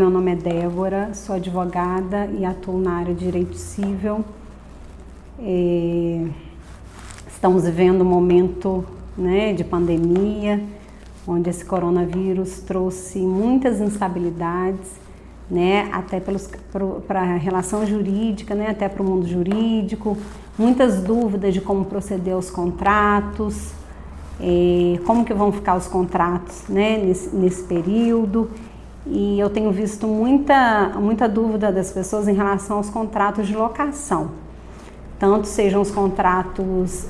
meu nome é Débora, sou advogada e atuo na área de direito civil. Estamos vivendo um momento, né, de pandemia, onde esse coronavírus trouxe muitas instabilidades, né, até para a relação jurídica, né, até para o mundo jurídico, muitas dúvidas de como proceder aos contratos, como que vão ficar os contratos, né, nesse período. E eu tenho visto muita dúvida das pessoas em relação aos contratos de locação, tanto sejam os contratos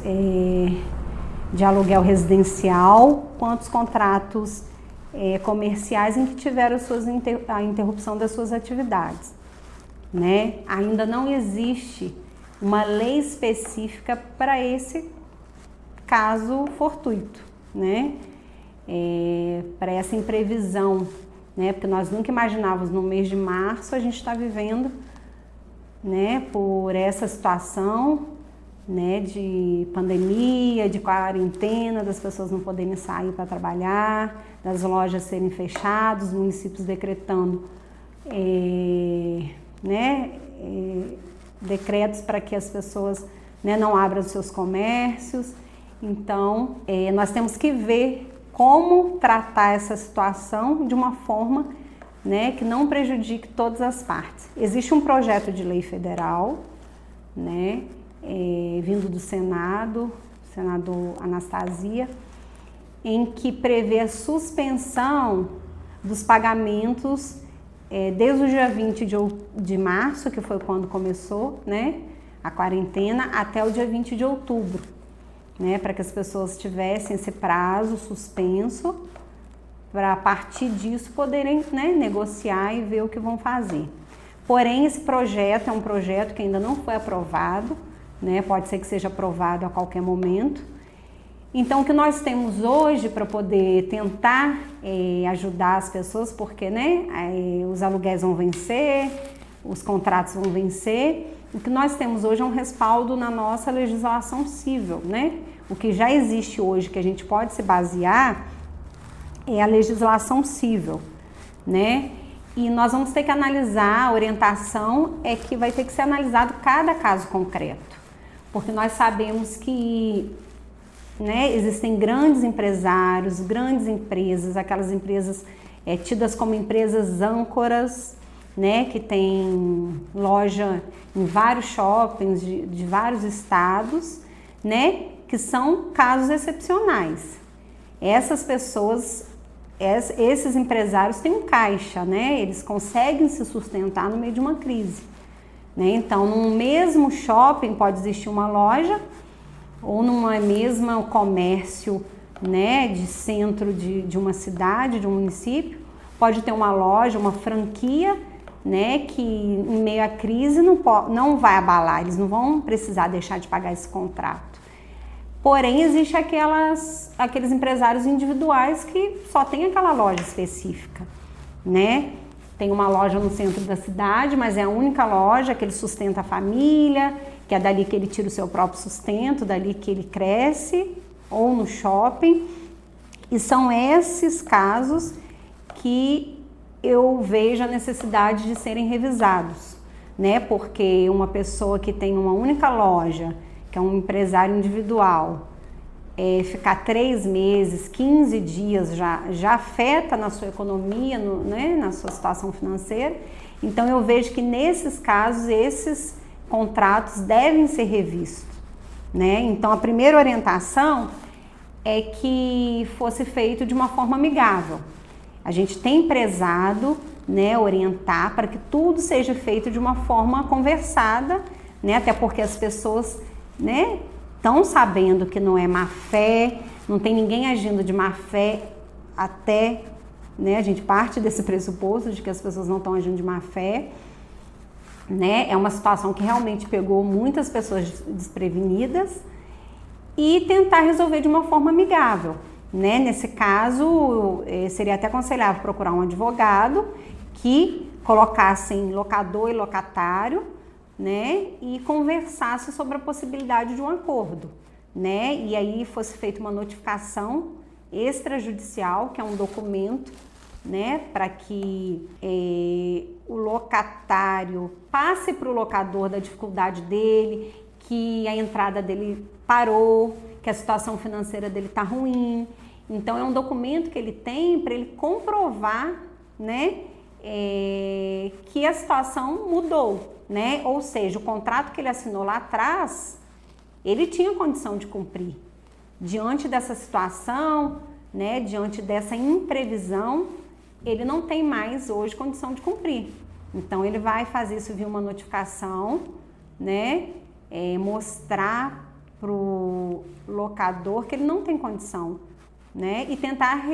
de aluguel residencial, quanto os contratos comerciais em que tiveram a interrupção das suas atividades, né? Ainda não existe uma lei específica para esse caso fortuito, né? Para essa imprevisão, né? Porque nós nunca imaginávamos no mês de março a gente está vivendo, né, por essa situação, né, de pandemia, de quarentena, das pessoas não poderem sair para trabalhar, das lojas serem fechadas, os municípios decretando decretos para que as pessoas, né, não abram os seus comércios. Então, nós temos que ver como tratar essa situação de uma forma, né, que não prejudique todas as partes. Existe um projeto de lei federal, né, vindo do Senado, senador Anastasia, em que prevê a suspensão dos pagamentos desde o dia 20 de março, que foi quando começou, né, a quarentena, até o dia 20 de outubro, né, para que as pessoas tivessem esse prazo suspenso, para a partir disso poderem, né, negociar e ver o que vão fazer. Porém, esse projeto é um projeto que ainda não foi aprovado, né, pode ser que seja aprovado a qualquer momento. Então, o que nós temos hoje para poder tentar ajudar as pessoas, porque, né, os aluguéis vão vencer, os contratos vão vencer, o que nós temos hoje é um respaldo na nossa legislação civil, né? O que já existe hoje, que a gente pode se basear, é a legislação civil, né? E nós vamos ter que analisar, a orientação é que vai ter que ser analisado cada caso concreto, porque nós sabemos que, né, existem grandes empresários, grandes empresas, aquelas empresas tidas como empresas âncoras, né, que tem loja em vários shoppings de vários estados, né, que são casos excepcionais. Essas pessoas, esses empresários têm um caixa, né, eles conseguem se sustentar no meio de uma crise, né? Então, no mesmo shopping pode existir uma loja, ou numa mesma comércio, né, de centro de uma cidade, de um município, pode ter uma loja, uma franquia, né, que em meio à crise não vai abalar, eles não vão precisar deixar de pagar esse contrato. Porém, existe aqueles empresários individuais que só tem aquela loja específica, né? Tem uma loja no centro da cidade, mas é a única loja que ele sustenta a família, que é dali que ele tira o seu próprio sustento, dali que ele cresce, ou no shopping. E são esses casos que eu vejo a necessidade de serem revisados, né? Porque uma pessoa que tem uma única loja, que é um empresário individual, ficar 3 meses, 15 dias já afeta na sua economia, né, na sua situação financeira. Então eu vejo que nesses casos, esses contratos devem ser revistos, né? Então a primeira orientação é que fosse feito de uma forma amigável. A gente tem prezado, né, orientar para que tudo seja feito de uma forma conversada, né? Até porque as pessoas, né, estão sabendo que não é má fé, não tem ninguém agindo de má fé, até, né, a gente parte desse pressuposto de que as pessoas não estão agindo de má fé, né? É uma situação que realmente pegou muitas pessoas desprevenidas, e tentar resolver de uma forma amigável, né? Nesse caso, seria até aconselhável procurar um advogado que colocassem locador e locatário, né, e conversasse sobre a possibilidade de um acordo, né, e aí fosse feita uma notificação extrajudicial, que é um documento né, para que o locatário passe para o locador da dificuldade dele, que a entrada dele parou, que a situação financeira dele está ruim. Então é um documento que ele tem para ele comprovar, né, que a situação mudou, né? Ou seja, o contrato que ele assinou lá atrás, ele tinha condição de cumprir. Diante dessa situação, né, diante dessa imprevisão, ele não tem mais hoje condição de cumprir. Então ele vai fazer isso via uma notificação, né, mostrar para o locador que ele não tem condição, né, e tentar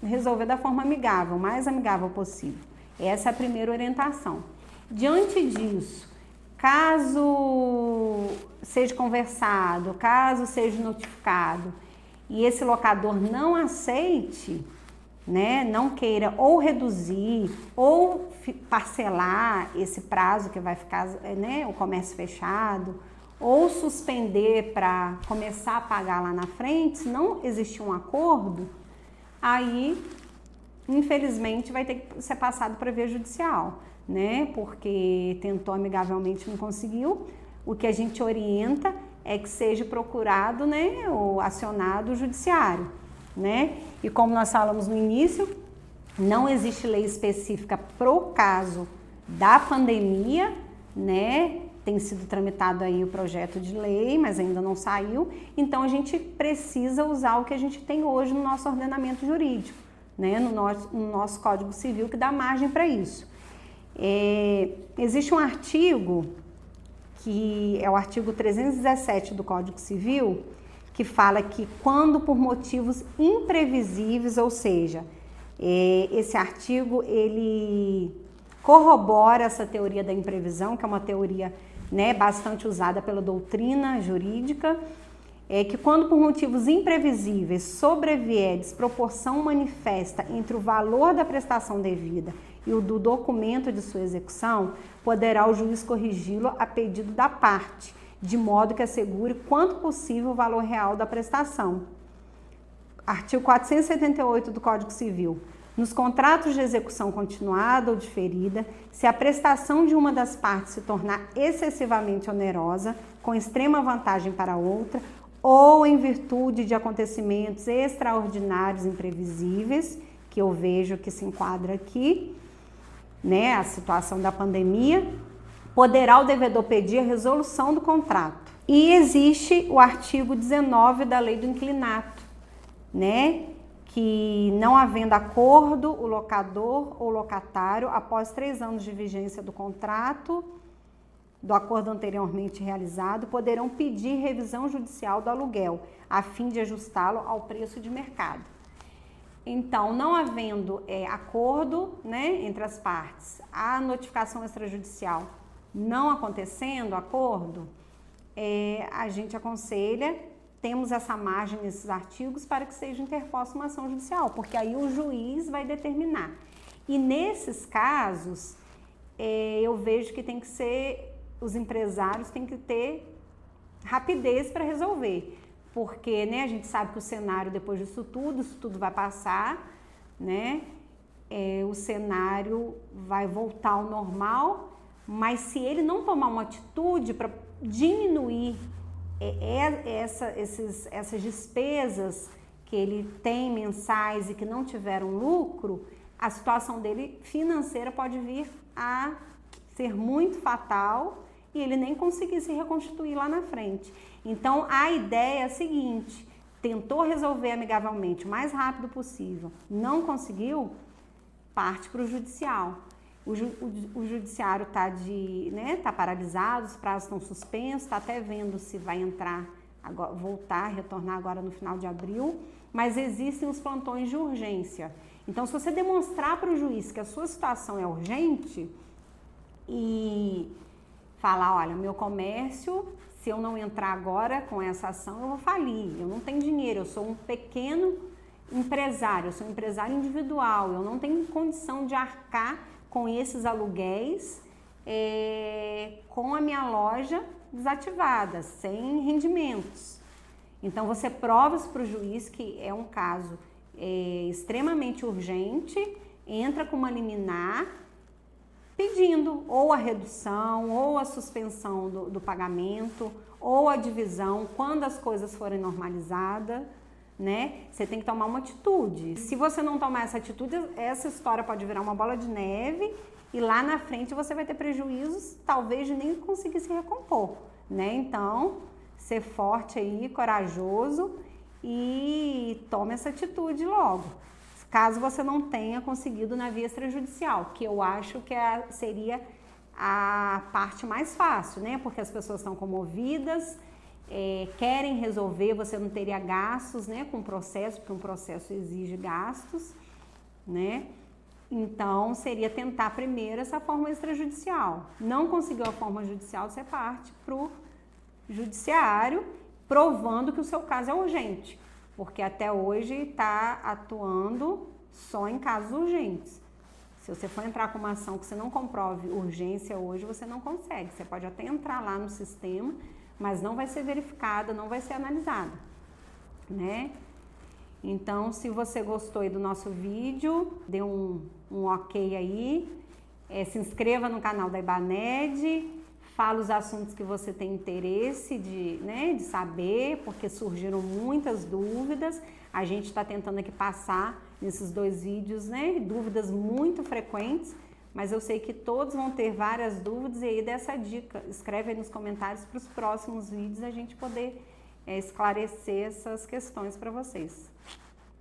resolver da forma amigável, o mais amigável possível. Essa é a primeira orientação. Diante disso, caso seja conversado, caso seja notificado e esse locador não aceite, né, não queira ou reduzir ou parcelar esse prazo que vai ficar, né, o comércio fechado, ou suspender para começar a pagar lá na frente, se não existir um acordo, aí infelizmente vai ter que ser passado para via judicial, né? Porque tentou amigavelmente, não conseguiu. O que a gente orienta é que seja procurado, né, ou acionado o judiciário, né? E como nós falamos no início, não existe lei específica pro caso da pandemia, né? Tem sido tramitado aí o projeto de lei, mas ainda não saiu. Então a gente precisa usar o que a gente tem hoje no nosso ordenamento jurídico, né? No nosso Código Civil, que dá margem para isso. Existe um artigo, que é o artigo 317 do Código Civil, que fala que quando por motivos imprevisíveis, ou seja, esse artigo ele corrobora essa teoria da imprevisão, que é uma teoria, né, bastante usada pela doutrina jurídica, que quando por motivos imprevisíveis sobrevier desproporção manifesta entre o valor da prestação devida e o do documento de sua execução, poderá o juiz corrigi-lo a pedido da parte, de modo que assegure quanto possível o valor real da prestação. Artigo 478 do Código Civil. Nos contratos de execução continuada ou diferida, se a prestação de uma das partes se tornar excessivamente onerosa, com extrema vantagem para a outra, ou em virtude de acontecimentos extraordinários imprevisíveis, que eu vejo que se enquadra aqui, né, a situação da pandemia, poderá o devedor pedir a resolução do contrato. E existe o artigo 19 da Lei do Inquilinato, né, que não havendo acordo, o locador ou locatário, após 3 anos de vigência do contrato, do acordo anteriormente realizado, poderão pedir revisão judicial do aluguel, a fim de ajustá-lo ao preço de mercado. Então, não havendo acordo, né, entre as partes, a notificação extrajudicial não acontecendo acordo, a gente aconselha, temos essa margem nesses artigos para que seja interposta uma ação judicial, porque aí o juiz vai determinar. E nesses casos, eu vejo que tem que ser, os empresários têm que ter rapidez para resolver, porque, né, a gente sabe que o cenário depois disso tudo vai passar, né, o cenário vai voltar ao normal, mas se ele não tomar uma atitude para diminuir essas despesas que ele tem mensais e que não tiveram lucro, a situação dele financeira pode vir a ser muito fatal e ele nem conseguir se reconstituir lá na frente. Então, a ideia é a seguinte: tentou resolver amigavelmente o mais rápido possível, não conseguiu, parte para o judicial. O judiciário está tá paralisado, os prazos estão suspensos, está até vendo se vai entrar, agora, retornar agora no final de abril, mas existem os plantões de urgência. Então, se você demonstrar para o juiz que a sua situação é urgente e falar, olha, meu comércio, se eu não entrar agora com essa ação, eu vou falir, eu não tenho dinheiro, eu sou um pequeno empresário, eu sou um empresário individual, eu não tenho condição de arcar com esses aluguéis, com a minha loja desativada, sem rendimentos. Então, você prova isso para o juiz que é um caso extremamente urgente, entra com uma liminar pedindo ou a redução, ou a suspensão do pagamento, ou a divisão, quando as coisas forem normalizadas, né? Você tem que tomar uma atitude. Se você não tomar essa atitude, essa história pode virar uma bola de neve e lá na frente você vai ter prejuízos, talvez de nem conseguir se recompor, né? Então, ser forte aí, corajoso e tome essa atitude logo. Caso você não tenha conseguido na via extrajudicial, que eu acho que seria a parte mais fácil, né? Porque as pessoas estão comovidas, querem resolver, você não teria gastos, né, com o processo, porque um processo exige gastos, né? Então, seria tentar primeiro essa forma extrajudicial. Não conseguiu a forma judicial, você parte para o judiciário, provando que o seu caso é urgente, porque até hoje está atuando só em casos urgentes. Se você for entrar com uma ação que você não comprove urgência hoje, você não consegue. Você pode até entrar lá no sistema, mas não vai ser verificada, não vai ser analisada, né? Então, se você gostou aí do nosso vídeo, dê um ok aí, se inscreva no canal da Ibaned, fala os assuntos que você tem interesse de saber, porque surgiram muitas dúvidas. A gente está tentando aqui passar nesses 2 vídeos, né, dúvidas muito frequentes, mas eu sei que todos vão ter várias dúvidas e aí dessa dica, escreve aí nos comentários para os próximos vídeos a gente poder esclarecer essas questões para vocês.